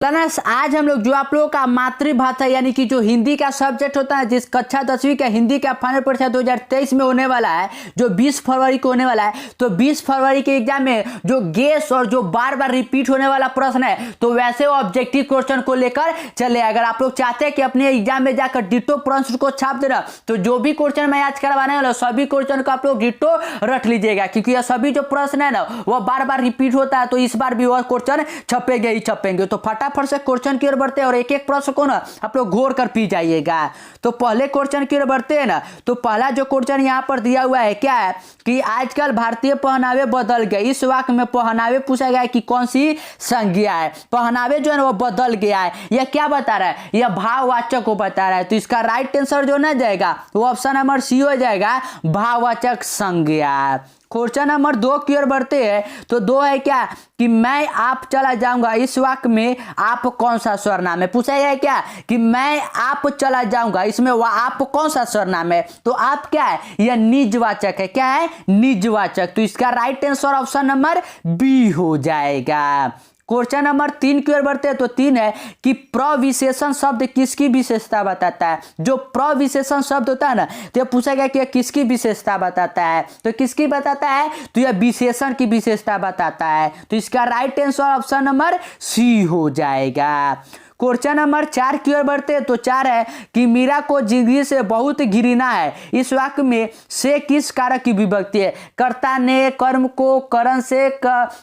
Learners, आज हम लोग जो आप लोगों का मातृभाषा यानी कि जो हिंदी का सब्जेक्ट होता है, जिस कक्षा 10वीं का हिंदी का फाइनल परीक्षा 2023 में होने वाला है, जो 20 फरवरी को होने वाला है। तो 20 फरवरी के एग्जाम में जो गेस और जो बार बार रिपीट होने वाला प्रश्न है, तो वैसे ऑब्जेक्टिव क्वेश्चन को लेकर चले। अगर आप लोग चाहते हैं कि अपने एग्जाम में जाकर डिटो प्रश्न को छाप देना, तो जो भी क्वेश्चन मैं आज करवाने वाला हूं, सभी क्वेश्चन को आप लोग डिटो रख लीजिएगा, क्योंकि यह सभी जो प्रश्न है ना, वह बार बार रिपीट होता है। तो इस बार भी वह क्वेश्चन छपेंगे ही छपेंगे। तो फटाफट से क्वेश्चन की ओर बढ़ते हैं और एक एक प्रश्न को ना आप लोग घोर कर पी जाइएगा। तो पहले क्वेश्चन की ओर बढ़ते हैं ना, तो पहला जो क्वेश्चन यहां पर दिया हुआ है क्या है कि आजकल भारतीय पहनावे बदल गए। इस वाक्य में पहनावे पूछा गया है कि कौन सी संज्ञा है। पहनावे जो है ना वो बदल गया है। यह क्या बता रहा है? यह भाववाचक को बता रहा है। तो इसका राइट आंसर जो ना जाएगा वो ऑप्शन नंबर सी हो जाएगा, भाववाचक संज्ञा। क्वेश्चन नंबर 2 की ओर बढ़ते हैं। तो 2 है क्या कि मैं आप चला जाऊंगा। इस वाक्य में आप कौन सा सर्वनाम है? पूछा गया है क्या कि मैं आप चला जाऊंगा, इसमें वह आप कौन सा सर्वनाम है? तो आप क्या है? यह निजवाचक है। क्या है? निजवाचक। तो इसका right answer option number B हो जाएगा। क्वेश्चन नंबर 3 की ओर बढ़ते हैं। तो 3 है कि प्रविशेषण शब्द किसकी विशेषता बताता है। जो प्रविशेषण शब्द होता है ना, तो यह पूछा गया कि यह किसकी विशेषता बताता है। तो किसकी बताता है? तो यह विशेषण की विशेषता बताता है। तो इसका right answer option number C हो जाएगा। क्वेश्चन नंबर 4 की ओर बढ़ते हैं। तो 4 है कि मीरा को जिंदगी से बहुत घृणा है। इस वाक्य में से किस कारक की विभक्ति है? कर्ता ने, कर्म को, करण से,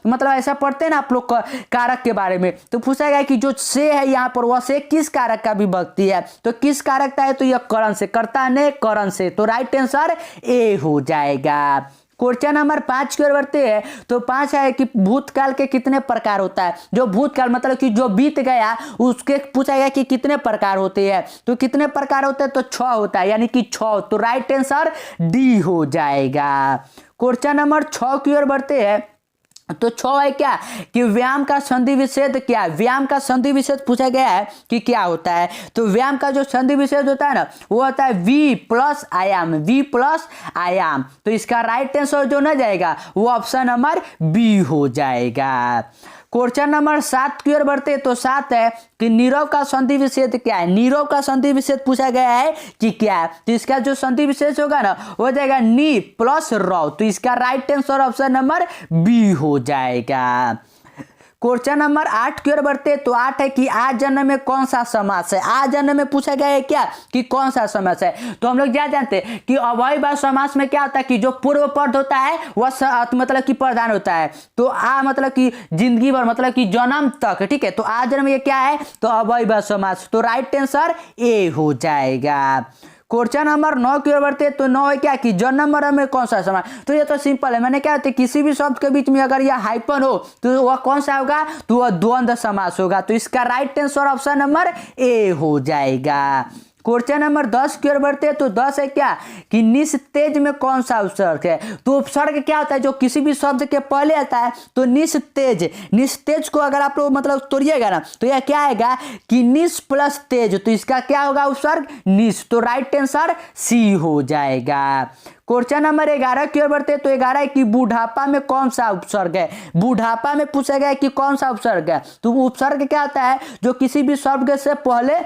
मतलब ऐसा पढ़ते हैं ना आप लोग कारक के बारे में। तो पूछा गया कि जो से है यहाँ पर, वह से किस कारक का विभक्ति है। तो किस कारक का है? तो यह करण से, कर्ता ने, करण से। तो राइट आंसर ए हो जाएगा। क्वेश्चन नंबर 5 की ओर बढ़ते हैं। तो 5 है कि भूतकाल के कितने प्रकार होता है। जो भूतकाल मतलब कि जो बीत गया, उसके पूछा गया कि कितने प्रकार होते हैं। तो कितने प्रकार होते हैं? तो 6 होता है, यानी कि 6। तो राइट आंसर डी हो जाएगा। क्वेश्चन नंबर 6 की ओर बढ़ते हैं। तो 6 है क्या कि व्यायाम का संधि विच्छेद क्या है। व्यायाम का संधि विच्छेद पूछा गया है कि क्या होता है। तो व्यायाम का जो संधि विच्छेद होता है ना, वो होता है वी प्लस आयाम, वी प्लस आयाम। तो इसका राइट आंसर जो ना जाएगा वो ऑप्शन नंबर बी हो जाएगा। क्वेश्चन नंबर 7 की ओर बढ़ते। तो 7 है कि नीरव का संधि विच्छेद क्या है। नीरव का संधि विच्छेद पूछा गया है कि क्या है। तो इसका जो संधि विच्छेद होगा ना, हो जाएगा नी प्लस रव। तो इसका right answer option number B हो जाएगा। क्वेश्चन नंबर 8 की ओर बढ़ते। तो 8 है कि आ जन्म में कौन सा समास है। आ जन्म में पूछा गया है क्या कि कौन सा समास है। तो हम लोग क्या जानते हैं कि अव्ययभाव समास में क्या होता है कि जो पूर्व पद होता है वह मतलब कि प्रधान होता है। तो आ मतलब कि जिंदगी भर, मतलब कि जन्म तक, ठीक है। तो आ जन्म ये क्या है? तो अव्ययभाव समास। तो राइट आंसर ए हो जाएगा। क्वेश्चन नंबर 9 की ओर बढ़ते। तो 9 है क्या कि जन्म मरण में कौन सा समास। तो ये तो सिंपल है। मैंने क्या होता है, किसी भी शब्द के बीच में अगर यह हाइपन हो तो वह कौन सा होगा? तो वह द्वंद्व समास होगा। तो इसका right answer option number A हो जाएगा। क्वेश्चन नंबर 10 की ओर बढ़ते हैं। तो 10 है क्या कि निस्तेज में कौन सा उपसर्ग है। तो उपसर्ग क्या होता है? जो किसी भी शब्द के पहले आता है। तो निस्तेज, निस्तेज को अगर आप लोग मतलब तोड़िएगा ना, तो यह क्या आएगा कि निस प्लस तेज। तो इसका क्या होगा? उपसर्ग निस। तो राइट आंसर सी हो जाएगा। क्वेश्चन नंबर 11 की ओर बढ़ते। तो 11 है कि बुढ़ापा में कौन सा उपसर्ग है। बुढ़ापा में पूछा गया है कि कौन सा उपसर्ग है। तो उपसर्ग क्या होता है? जो किसी भी शब्द से पहले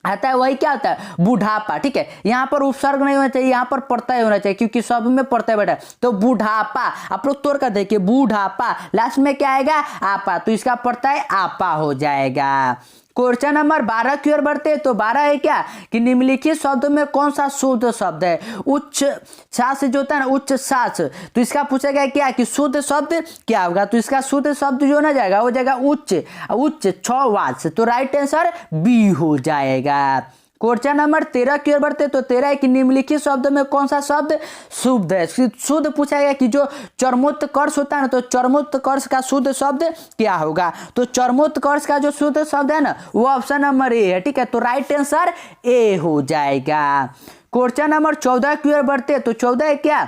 आता है वही क्या होता है? बुढ़ापा, ठीक है। यहाँ पर उपसर्ग नहीं होना चाहिए, यहाँ पर प्रत्यय होना चाहिए, क्योंकि सब में प्रत्यय बैठा है। तो बुढ़ापा आप लोग तोड़ कर देखिए, बुढ़ापा लास्ट में क्या आएगा? आपा। तो इसका प्रत्यय आपा हो जाएगा। क्वेश्चन नंबर 12 की ओर बढ़ते हैं। तो 12 है क्या कि निम्नलिखित शब्दों में कौन सा शुद्ध शब्द है। उच्च श्वास जो होता है ना, उच्च श्वास। तो इसका पूछा गया क्या कि शुद्ध शब्द क्या होगा। तो इसका शुद्ध शब्द जो ना जाएगा वो जाएगा उच्च, उच्च छवास। तो राइट आंसर बी हो जाएगा। क्वेश्चन नंबर 13 की ओर बढ़ते। तो 13 है कि निम्नलिखित शब्द में कौन सा शब्द शुद्ध है। शुद्ध पूछा गया कि जो चरमोत्कर्ष होता है ना, तो चरमोत्कर्ष का शुद्ध शब्द क्या होगा। तो चरमोत्कर्ष का जो शुद्ध शब्द है ना, वो ऑप्शन नंबर ए है, ठीक है। तो राइट आंसर ए हो जाएगा। क्वेश्चन नंबर 14 की ओर बढ़ते। तो 14 है क्या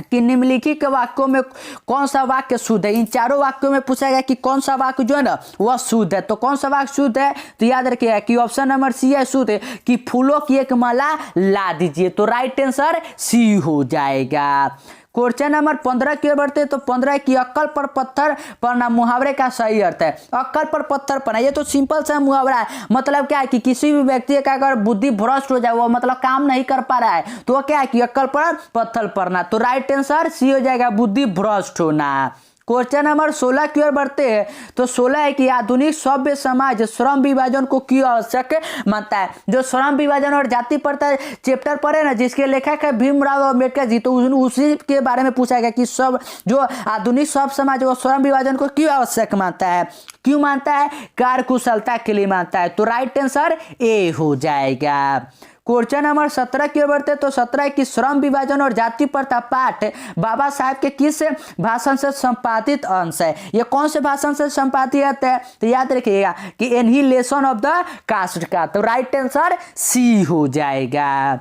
कि निम्नलिखित वाक्यों में कौन सा वाक्य शुद्ध है। इन चारों वाक्यों में पूछा गया कि कौन सा वाक्य जो है ना वह शुद्ध है। तो कौन सा वाक्य शुद्ध है? तो याद रखिएगा कि ऑप्शन नंबर सी है शुद्ध है कि फूलों की एक माला ला दीजिए। तो राइट आंसर सी हो जाएगा। क्वेश्चन नंबर 15 की ओर बढ़ते तो 15 की अक्कल पर पत्थर पड़ना मुहावरे का सही अर्थ है। अक्कल पर पत्थर पड़ना ये तो सिंपल सा मुहावरा है। मतलब क्या है कि किसी भी व्यक्ति का अगर बुद्धि भ्रष्ट हो जाए, वो मतलब काम नहीं कर पा रहा है, तो वो क्या है कि अक्कल पर पत्थर पड़ना। तो राइट आंसर सी हो जाएगा, बुद्धि भ्रष्ट होना। क्वेश्चन नंबर 16 की ओर बढ़ते हैं तो 16 है कि आधुनिक सभ्य समाज श्रम विभाजन को क्यों आवश्यक मानता है। जो श्रम विभाजन और जाति प्रथा चैप्टर पढ़े ना, जिसके लेखक है भीमराव अम्बेडकर जी, तो उसी के बारे में पूछा गया कि सब जो आधुनिक सब समाज वो श्रम विभाजन को क्यों आवश्यक मानता है। क्यों मानता है? कार्य कुशलता के लिए मानता है। तो राइट आंसर ए हो जाएगा। क्वेश्चन नंबर 17 की ओर बढ़ते तो 17 की श्रम विभाजन और जाति प्रथा पाठ बाबा साहेब के किस भाषण से संपादित अंश है। ये कौन से भाषण से संपादित है? तो याद रखिएगा कि एनहिलेशन ऑफ द कास्ट का। तो राइट आंसर सी हो जाएगा।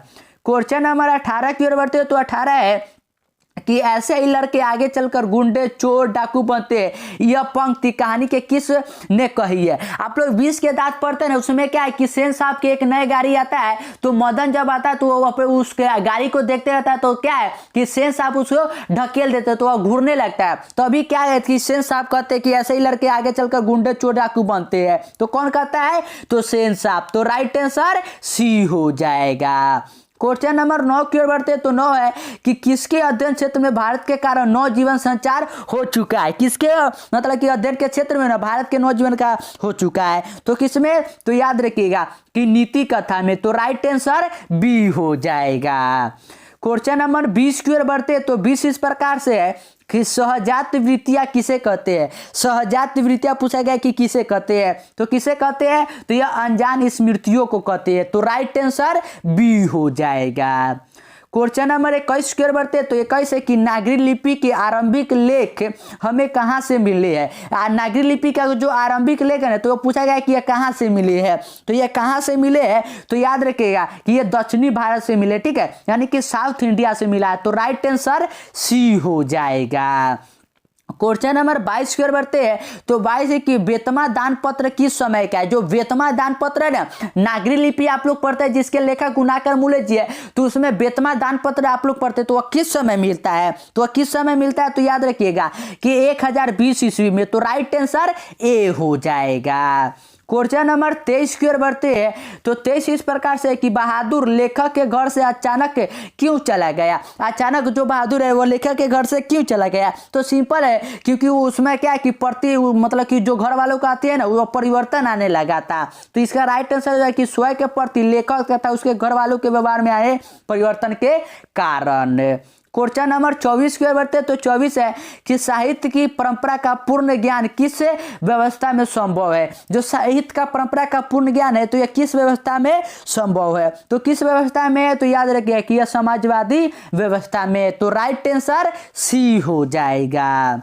क्वेश्चन नंबर 18 की ओर बढ़ते तो 18 है कि ऐसे ही लड़के आगे चलकर गुंडे चोर डाकू बनते हैं। यह पंक्ति कहानी के किस ने कही है। आप लोग 20 के दांत पढ़ते हैं, उसमें क्या है कि सेन साहब के एक नए गाड़ी आता है, तो मदन जब आता है तो वो उसके गाड़ी को देखते रहता है, तो क्या है कि सेन साहब उसको ढकेल देते, तो वह घूरने लगता है। तो अभी क्या है कि सेन साहब कहते हैं कि ऐसे ही लड़के आगे चलकर गुंडे चोर डाकू बनते हैं। तो कौन कहता है? तो सेन साहब। तो राइट आंसर सी हो जाएगा। क्वेश्चन नंबर 9 की ओर बढ़ते तो 9 है कि किसके अध्ययन क्षेत्र में भारत के कारण नौ जीवन संचार हो चुका है। किसके मतलब कि अध्ययन के क्षेत्र में ना भारत के नौ जीवन का हो चुका है। तो किसमें? तो याद रखिएगा कि नीति कथा में। तो राइट आंसर बी हो जाएगा। क्वेश्चन नंबर 20 की ओर बढ़ते तो 20 इस प्रकार से है कि सहजात वृत्तियां किसे कहते हैं। सहजात वृत्तियां पूछा गया कि किसे कहते हैं। तो किसे कहते हैं? तो यह अनजान स्मृतियों को कहते हैं। तो राइट आंसर बी हो जाएगा। क्वेश्चन नंबर 21 की ओर बढ़ते तो 21 है कि नागरी लिपि के आरंभिक लेख हमें कहाँ से मिले हैं। नागरी लिपि का जो आरंभिक लेख है तो वो पूछा गया कि यह कहाँ से मिले हैं। तो यह कहाँ से मिले हैं? तो याद रखिएगा कि यह दक्षिणी भारत से मिले, ठीक है, यानी कि साउथ इंडिया से मिला है। तो राइट आंसर सी हो जाएगा। क्वेश्चन नंबर 22 की ओर बढ़ते हैं तो 22 है कि बेतमा दान पत्र किस समय का है। जो बेतमा दान पत्र है ना, नागरी लिपि आप लोग पढ़ते हैं जिसके लेखक गुणाकर मूले जी है, तो उसमें बेतमा दान पत्र आप लोग पढ़ते हैं, तो वह किस समय मिलता है। तो वह किस समय मिलता है? तो याद रखिएगा कि 1020 ईस्वी में। तो राइट आंसर ए हो जाएगा। क्वेश्चन नंबर 23 की ओर बढ़ते हैं तो 23 इस प्रकार से कि बहादुर लेखक के घर से अचानक क्यों चला गया। अचानक जो बहादुर है वो लेखक के घर से क्यों चला गया? तो सिंपल है, क्योंकि उसमें क्या है कि प्रति मतलब कि जो घर वालों को आती है ना, वो परिवर्तन आने लगा था। तो इसका राइट आंसर है कि स्वयं के प्रति लेखक तथा उसके घर वालों के व्यवहार में आए परिवर्तन के कारण। क्वेश्चन नंबर 24 की ओर बढ़ते तो 24 है कि साहित्य की परंपरा का पूर्ण ज्ञान किस व्यवस्था में संभव है। जो साहित्य का परंपरा का पूर्ण ज्ञान है तो यह किस व्यवस्था में संभव है। तो किस व्यवस्था में है? तो याद रखिए कि यह समाजवादी व्यवस्था में। तो राइट आंसर सी हो जाएगा।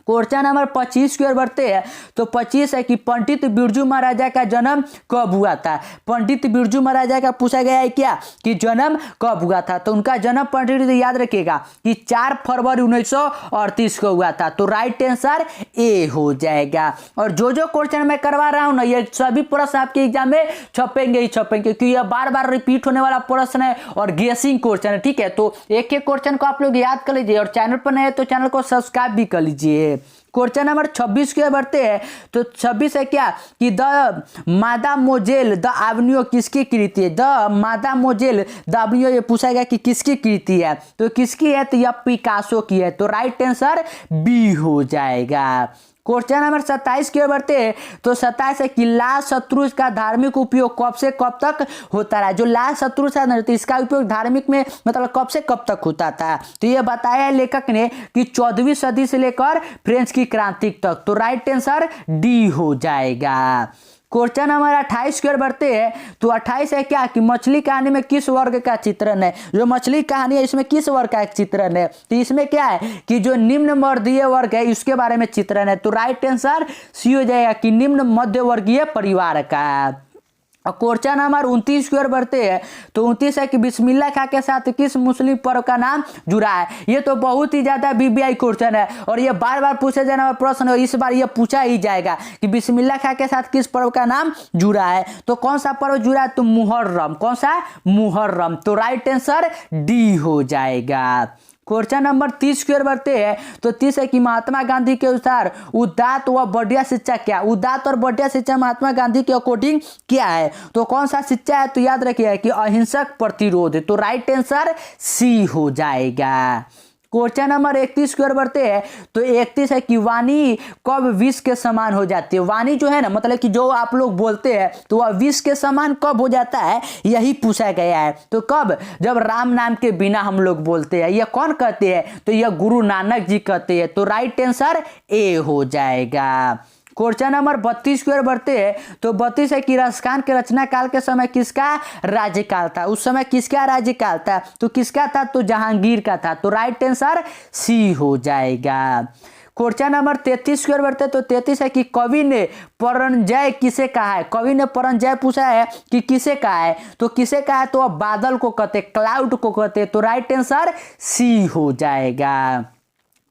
क्वेश्चन नंबर 25 की ओर बढ़ते हैं तो 25 है कि पंडित बिरजू महाराजा का जन्म कब हुआ था। पंडित बिरजू महाराजा का पूछा गया है क्या कि जन्म कब हुआ था। तो उनका जन्म पंडित याद रखिएगा कि 4 फरवरी 1938 को हुआ था। तो राइट आंसर ए हो जाएगा। और जो क्वेश्चन मैं करवा रहा हूं ना, ये सभी प्रश्न आपके एग्जाम में छपेंगे ही छपेंगे, क्योंकि यह बार बार रिपीट होने वाला प्रश्न है और गेसिंग क्वेश्चन है, ठीक है। तो एक एक क्वेश्चन को आप लोग याद कर लीजिए और चैनल पर नए तो चैनल को सब्सक्राइब भी कर लीजिए। क्वेश्चन नंबर 26 की ओर बढ़ते हैं तो 26 है क्या कि द मादामोजेल द एवेन्यू किसकी कृति है। द मादामोजेल द एवेन्यू ये पूछा गया कि किसकी कृति है। तो किसकी है? तो यह पिकासो की है। तो राइट आंसर बी हो जाएगा। क्वेश्चन नंबर 27 की ओर बढ़ते हैं तो 27 है कि लाल शत्रु का धार्मिक उपयोग कब से कब तक होता रहा। जो लाल शत्रु था तो इसका उपयोग धार्मिक में मतलब कब से कब तक होता था। तो ये बताया लेखक ने कि 14वीं सदी से लेकर फ्रेंच की क्रांति तक। तो राइट आंसर डी हो जाएगा। क्वेश्चन नंबर 28 की ओर बढ़ते हैं तो 28 है क्या कि मछली कहानी में किस वर्ग का चित्रण है। जो मछली कहानी है इसमें किस वर्ग का चित्रण है। तो इसमें क्या है कि जो निम्न मध्यवर्गीय वर्ग है इसके बारे में चित्रण है। तो राइट आंसर सी हो जाएगा कि निम्न मध्यवर्गीय परिवार का। और क्वेश्चन नंबर 29 की ओर बढ़ते हैं तो 29 है कि बिस्मिल्लाह खां के साथ किस मुस्लिम पर्व का नाम जुड़ा है। ये तो बहुत ही ज्यादा बीबीआई क्वेश्चन है और ये बार बार पूछे जाने वाला प्रश्न है। इस बार ये पूछा ही जाएगा कि बिस्मिल्लाह खां के साथ किस पर्व का नाम जुड़ा है। तो कौन सा पर्व जुड़ा है? तो मुहर्रम। कौन सा? मुहर्रम। तो राइट आंसर डी हो जाएगा। क्वेश्चन नंबर 30 की ओर बढ़ते हैं। तो 30 है कि महात्मा गांधी के अनुसार उदात्त व बढ़िया शिक्षा क्या, उदात्त और बढ़िया शिक्षा महात्मा गांधी के अकॉर्डिंग क्या है? तो कौन सा शिक्षा है? तो याद रखिए कि अहिंसक प्रतिरोध। तो राइट आंसर सी हो जाएगा। क्वेश्चन नंबर 31 की ओर बढ़ते हैं। तो 31 है कि वाणी कब विष के समान हो जाती है? वाणी जो है ना, मतलब कि जो आप लोग बोलते हैं तो वह विष के समान कब हो जाता है, यही पूछा गया है। तो कब? जब राम नाम के बिना हम लोग बोलते हैं। यह कौन कहते हैं? तो यह गुरु नानक जी कहते हैं। तो राइट आंसर ए हो जाएगा। क्वेश्चन नंबर 32 की ओर बढ़ते हैं। तो 32 है कि रसखान के रचना काल के समय किसका राज्यकाल था? उस समय किसका राज्यकाल था? तो किसका था? तो जहांगीर का था। तो राइट आंसर सी हो जाएगा। क्वेश्चन नंबर 33 की ओर बढ़ते हैं। तो 33 है कि कवि ने परंजय किसे कहा है? कवि ने परंजय पूछा है कि किसे कहा है? तो किसे कहा है? तो अब बादल को कहते, क्लाउड को कहते। तो राइट आंसर सी हो जाएगा।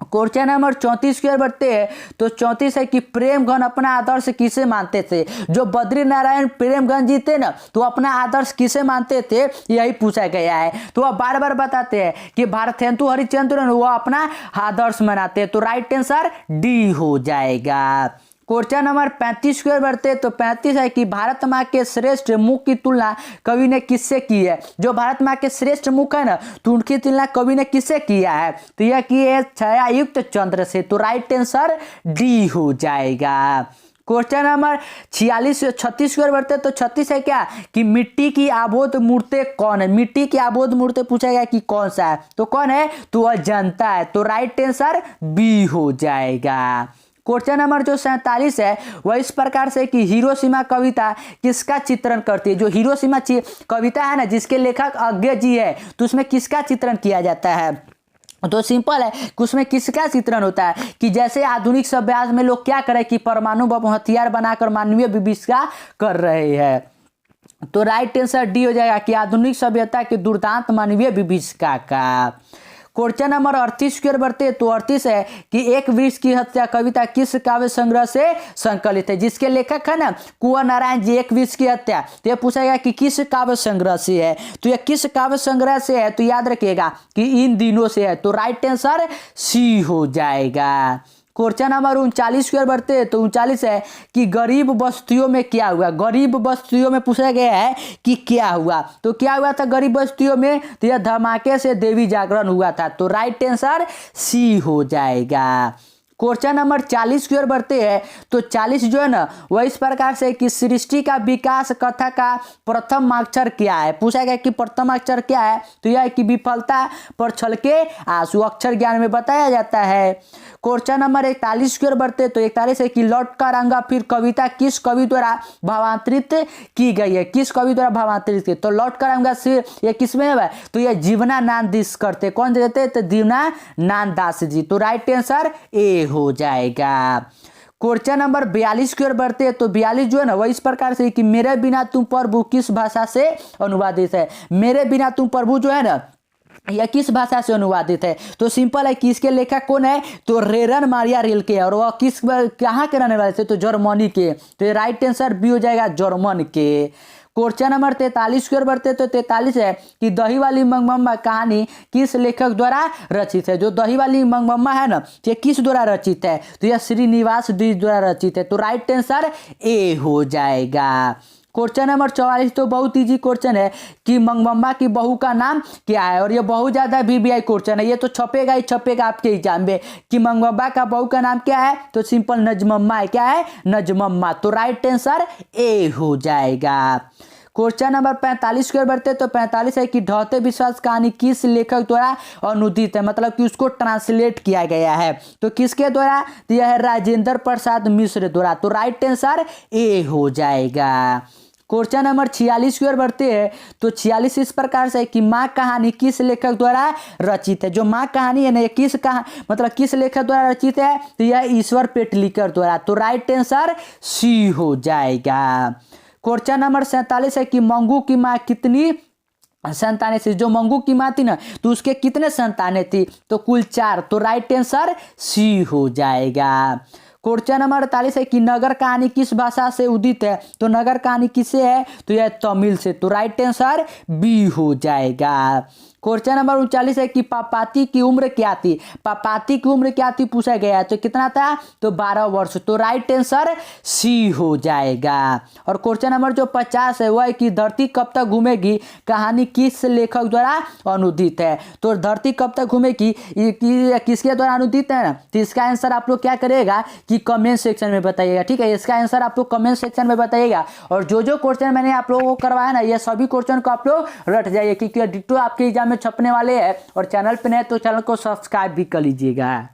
क्वेश्चन नंबर 34 की ओर बढ़ते हैं। तो 34 है कि प्रेमगन अपना आदर्श किसे मानते थे? जो बद्री नारायण प्रेमगन जी थे ना, तो अपना आदर्श किसे मानते थे, यही पूछा गया है। तो वह बार बार बताते हैं कि भारतेंदु हरिश्चंद्र वो अपना आदर्श मनाते हैं। तो राइट आंसर डी हो जाएगा। क्वेश्चन नंबर 35 की ओर बढ़ते हैं। तो 35 है कि भारत माँ के श्रेष्ठ मुख की तुलना कवि ने किससे की है? जो भारत माँ के श्रेष्ठ मुख है ना, तो उनकी तुलना कवि ने किससे किया है? तो यह की है छायायुक्त चंद्र से। तो राइट आंसर डी हो जाएगा। क्वेश्चन नंबर 36 की ओर बढ़ते हैं। तो 36 है क्या कि मिट्टी की आबोध मूर्ति कौन है? मिट्टी की आबोध मूर्ति पूछा गया कि कौन सा है? तो कौन है? तो वह जनता है। तो राइट आंसर बी हो जाएगा। क्वेश्चन नंबर जो 47 है वह इस प्रकार से कि हिरोशिमा कविता किसका चित्रण करती है? जो हिरोशिमा कविता है ना, जिसके लेखक अज्ञे जी है, तो उसमें किसका चित्रण किया जाता है? तो सिंपल है कि उसमें किसका चित्रण होता है कि जैसे आधुनिक सभ्यता में लोग क्या करें कि परमाणु बम हथियार बनाकर मानवीय विभीषिका कर रहे हैं। तो राइट आंसर डी हो जाएगा कि आधुनिक सभ्यता के दुर्दांत मानवीय विभीषिका का। क्वेश्चन नंबर 38 की ओर बढ़ते हैं। तो 38 है कि एक वृक्ष की हत्या कविता किस काव्य संग्रह से संकलित है? जिसके लेखक है ना कुंवर नारायण जी, एक वृक्ष की हत्या, तो यह पूछा गया कि किस काव्य संग्रह से है? तो यह किस काव्य संग्रह से है? तो याद रखिएगा कि इन दिनों से है। तो राइट आंसर सी हो जाएगा। क्वेश्चन नंबर 39 की ओर बढ़ते हैं। तो 39 है कि गरीब बस्तियों में क्या हुआ? गरीब बस्तियों में पूछा गया है कि क्या हुआ? तो क्या हुआ था गरीब बस्तियों में? तो यह धमाके से देवी जागरण हुआ था। तो राइट आंसर सी हो जाएगा। क्वेश्चन नंबर 40 की ओर बढ़ते हैं। तो 40 जो है ना वह इस प्रकार से कि सृष्टि का विकास कथा का प्रथम अक्षर क्या है? पूछा गया कि प्रथम अक्षर क्या है? तो यह है कि विफलता पर छलके आंसू, अक्षर ज्ञान में बताया जाता है। क्वेश्चन नंबर 41 की ओर बढ़ते हैं। तो 41 है कि लौट कर आऊंगा फिर कविता किस कवि द्वारा भावांतरित की गई है? किस कवि द्वारा भावांतरित की? तो लौट कर आऊंगा फिर ये किसमें है? तो यह जीवनानंद दास करते। कौन देते? तो जीवनानंद दास जी। तो राइट आंसर ए हो जाएगा। क्वेश्चन नंबर 42 की ओर बढ़ते हैं। तो 42 जो है ना वह इस प्रकार से कि मेरे बिना तुम प्रभु किस भाषा से अनुवादित है? मेरे बिना तुम प्रभु जो है ना यह किस भाषा से अनुवादित है? तो सिंपल है कि इसके लेखक कौन है? तो रेरन मारिया रिल्के, और वह किस कहाँ के रहने वाले थे? तो जर्मनी के। तो राइट आंसर बी हो जाएगा, जर्मन के। क्वेश्चन नंबर 43 की ओर बढ़ते। तो 43 है कि दही वाली मंगमम्मा कहानी किस लेखक द्वारा रचित है? जो दही वाली मंगमम्मा है ना, ये किस द्वारा रचित है? तो यह श्रीनिवास द्विज द्वारा रचित है। तो राइट आंसर ए हो जाएगा। क्वेश्चन नंबर 44 तो बहुत इजी क्वेश्चन है कि मंगमम्मा की बहू का नाम क्या है? और ये बहुत ज्यादा वीवीआई क्वेश्चन है, ये तो छपेगा ही छपेगा आपके एग्जाम में कि मंगमम्मा का बहू का नाम क्या है? तो सिंपल नजमम्मा है। क्या है? नजमम्मा। तो राइट आंसर ए हो जाएगा। क्वेश्चन नंबर 45 की ओर बढ़ते। तो 45 है कि ढहते विश्वास कहानी किस लेखक द्वारा अनुदित है? मतलब कि उसको ट्रांसलेट किया गया है। तो किसके द्वारा? तो यह है राजेंद्र प्रसाद मिश्र द्वारा। तो राइट आंसर ए हो जाएगा। क्वेश्चन नंबर 46 की ओर बढ़ते हैं। तो 46 इस प्रकार से कि माँ कहानी किस लेखक द्वारा रचित है? जो माँ कहानी है ना, किस मतलब किस लेखक द्वारा रचित है? तो यह ईश्वर पेटलिकर द्वारा। तो राइट आंसर सी हो जाएगा। क्वेश्चन नंबर 47 है कि मंगू की माँ कितनी संतानें थी? जो मंगू की माँ थी ना, तो उसके कितने संतानें थी? तो कुल 4। तो राइट आंसर सी हो जाएगा। क्वेश्चन नंबर 48 है कि नगर कहानी किस भाषा से उदित है? तो नगर कहानी किससे है? तो यह तमिल से। तो राइट आंसर बी हो जाएगा। क्वेश्चन नंबर 39 है कि पापाती की उम्र क्या थी? पापाती की उम्र क्या थी पूछा गया है। तो कितना था? तो 12 वर्ष। तो राइट आंसर सी हो जाएगा। और क्वेश्चन नंबर जो 50 है वह है कि धरती कब तक घूमेगी कहानी किस लेखक द्वारा अनुदित है? तो धरती कब तक घूमेगी किसके द्वारा अनुदित है ना? तो इसका आंसर आप लोग क्या करिएगा कि कमेंट सेक्शन में बताइएगा। ठीक है, इसका आंसर आप लोग कमेंट सेक्शन में बताइएगा। और जो क्वेश्चन मैंने आप लोगों को करवाया ना, ये सभी क्वेश्चन को आप लोग रट जाइए, क्योंकि डिट्टो आपके एग्जाम में छपने वाले हैं। और चैनल पे नए तो चैनल को सब्सक्राइब भी कर लीजिएगा।